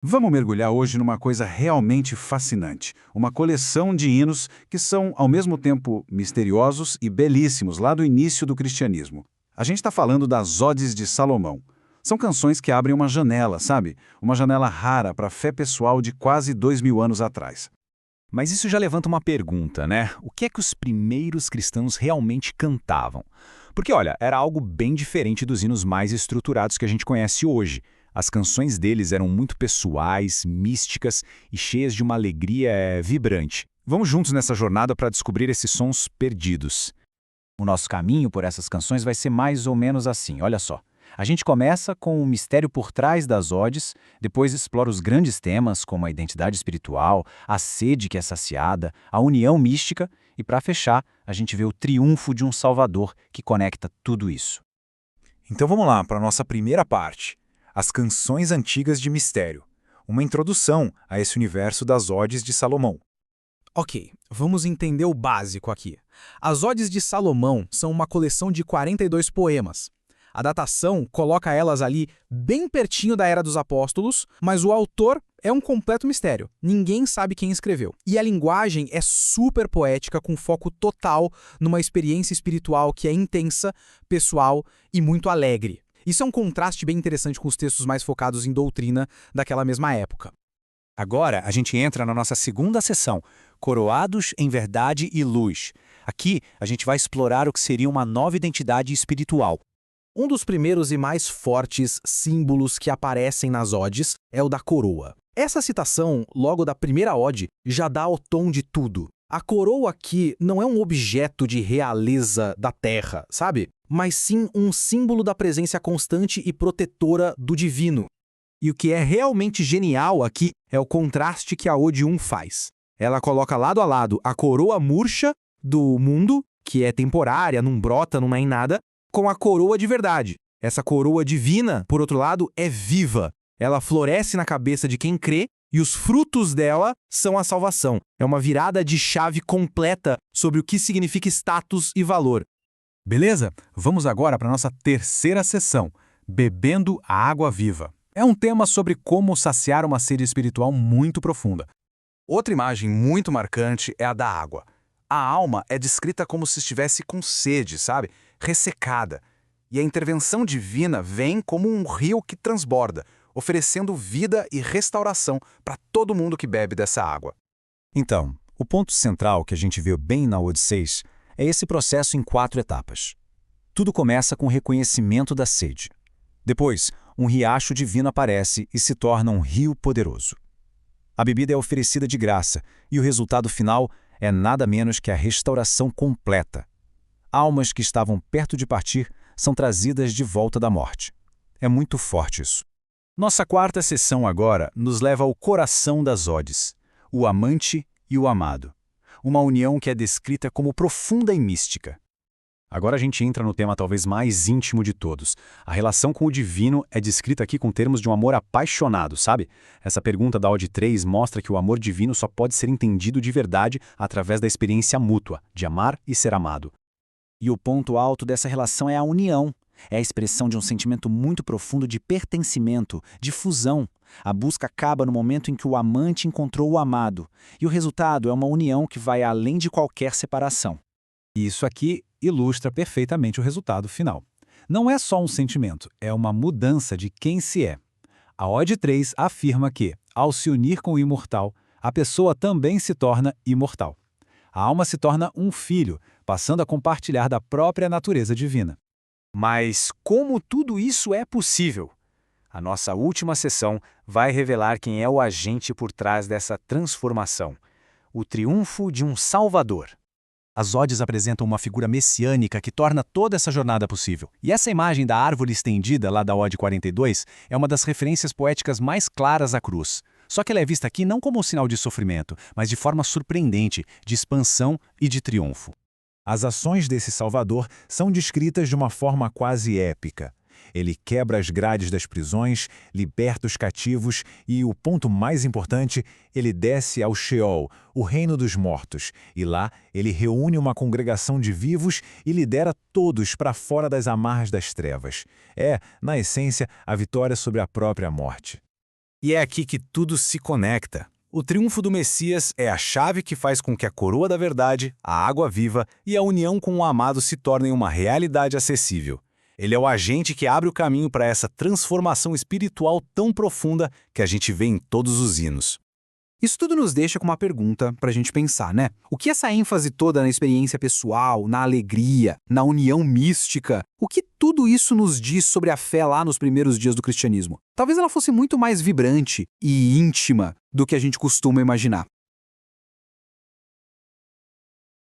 Vamos mergulhar hoje numa coisa realmente fascinante, uma coleção de hinos que são, ao mesmo tempo, misteriosos e belíssimos lá do início do cristianismo. A gente está falando das Odes de Salomão. São canções que abrem uma janela, sabe? Uma janela rara para a fé pessoal de quase 2000 anos atrás. Mas isso já levanta uma pergunta, né? O que é que os primeiros cristãos realmente cantavam? Porque, olha, era algo bem diferente dos hinos mais estruturados que a gente conhece hoje. As canções deles eram muito pessoais, místicas e cheias de uma alegria vibrante. Vamos juntos nessa jornada para descobrir esses sons perdidos. O nosso caminho por essas canções vai ser mais ou menos assim, olha só. A gente começa com o mistério por trás das odes, depois explora os grandes temas como a identidade espiritual, a sede que é saciada, a união mística e, para fechar, a gente vê o triunfo de um Salvador que conecta tudo isso. Então vamos lá para a nossa primeira parte, as canções antigas de mistério, uma introdução a esse universo das Odes de Salomão. Ok, vamos entender o básico aqui. As Odes de Salomão são uma coleção de 42 poemas. A datação coloca elas ali bem pertinho da Era dos Apóstolos, mas o autor é um completo mistério. Ninguém sabe quem escreveu. E a linguagem é super poética, com foco total numa experiência espiritual que é intensa, pessoal e muito alegre. Isso é um contraste bem interessante com os textos mais focados em doutrina daquela mesma época. Agora a gente entra na nossa segunda sessão, Coroados em Verdade e Luz. Aqui a gente vai explorar o que seria uma nova identidade espiritual. Um dos primeiros e mais fortes símbolos que aparecem nas odes é o da coroa. Essa citação, logo da primeira ode, já dá o tom de tudo. A coroa aqui não é um objeto de realeza da terra, sabe? Mas sim um símbolo da presença constante e protetora do divino. E o que é realmente genial aqui é o contraste que a ode 1 faz. Ela coloca lado a lado a coroa murcha do mundo, que é temporária, não brota, não é em nada, com a coroa de verdade. Essa coroa divina, por outro lado, é viva. Ela floresce na cabeça de quem crê e os frutos dela são a salvação. É uma virada de chave completa sobre o que significa status e valor. Beleza? Vamos agora para a nossa terceira sessão, Bebendo a Água Viva. É um tema sobre como saciar uma sede espiritual muito profunda. Outra imagem muito marcante é a da água. A alma é descrita como se estivesse com sede, sabe? Ressecada. E a intervenção divina vem como um rio que transborda, oferecendo vida e restauração para todo mundo que bebe dessa água. Então, o ponto central que a gente viu bem na Ode 6 é esse processo em 4 etapas. Tudo começa com o reconhecimento da sede. Depois, um riacho divino aparece e se torna um rio poderoso. A bebida é oferecida de graça e o resultado final é nada menos que a restauração completa. Almas que estavam perto de partir são trazidas de volta da morte. É muito forte isso. Nossa quarta sessão agora nos leva ao coração das odes, o amante e o amado. Uma união que é descrita como profunda e mística. Agora a gente entra no tema talvez mais íntimo de todos. A relação com o divino é descrita aqui com termos de um amor apaixonado, sabe? Essa pergunta da Ode 3 mostra que o amor divino só pode ser entendido de verdade através da experiência mútua, de amar e ser amado. E o ponto alto dessa relação é a união. É a expressão de um sentimento muito profundo de pertencimento, de fusão. A busca acaba no momento em que o amante encontrou o amado. E o resultado é uma união que vai além de qualquer separação. E isso aqui ilustra perfeitamente o resultado final. Não é só um sentimento, é uma mudança de quem se é. A Ode 3 afirma que, ao se unir com o imortal, a pessoa também se torna imortal. A alma se torna um filho, passando a compartilhar da própria natureza divina. Mas como tudo isso é possível? A nossa última sessão vai revelar quem é o agente por trás dessa transformação. O triunfo de um Salvador. As odes apresentam uma figura messiânica que torna toda essa jornada possível. E essa imagem da árvore estendida, lá da Ode 42, é uma das referências poéticas mais claras à cruz. Só que ela é vista aqui não como um sinal de sofrimento, mas de forma surpreendente, de expansão e de triunfo. As ações desse Salvador são descritas de uma forma quase épica. Ele quebra as grades das prisões, liberta os cativos e, o ponto mais importante, ele desce ao Sheol, o reino dos mortos, e lá ele reúne uma congregação de vivos e lidera todos para fora das amarras das trevas. É, na essência, a vitória sobre a própria morte. E é aqui que tudo se conecta. O triunfo do Messias é a chave que faz com que a coroa da verdade, a água viva e a união com o amado se tornem uma realidade acessível. Ele é o agente que abre o caminho para essa transformação espiritual tão profunda que a gente vê em todos os hinos. Isso tudo nos deixa com uma pergunta para a gente pensar, né? O que essa ênfase toda na experiência pessoal, na alegria, na união mística, o que tudo isso nos diz sobre a fé lá nos primeiros dias do cristianismo? Talvez ela fosse muito mais vibrante e íntima do que a gente costuma imaginar.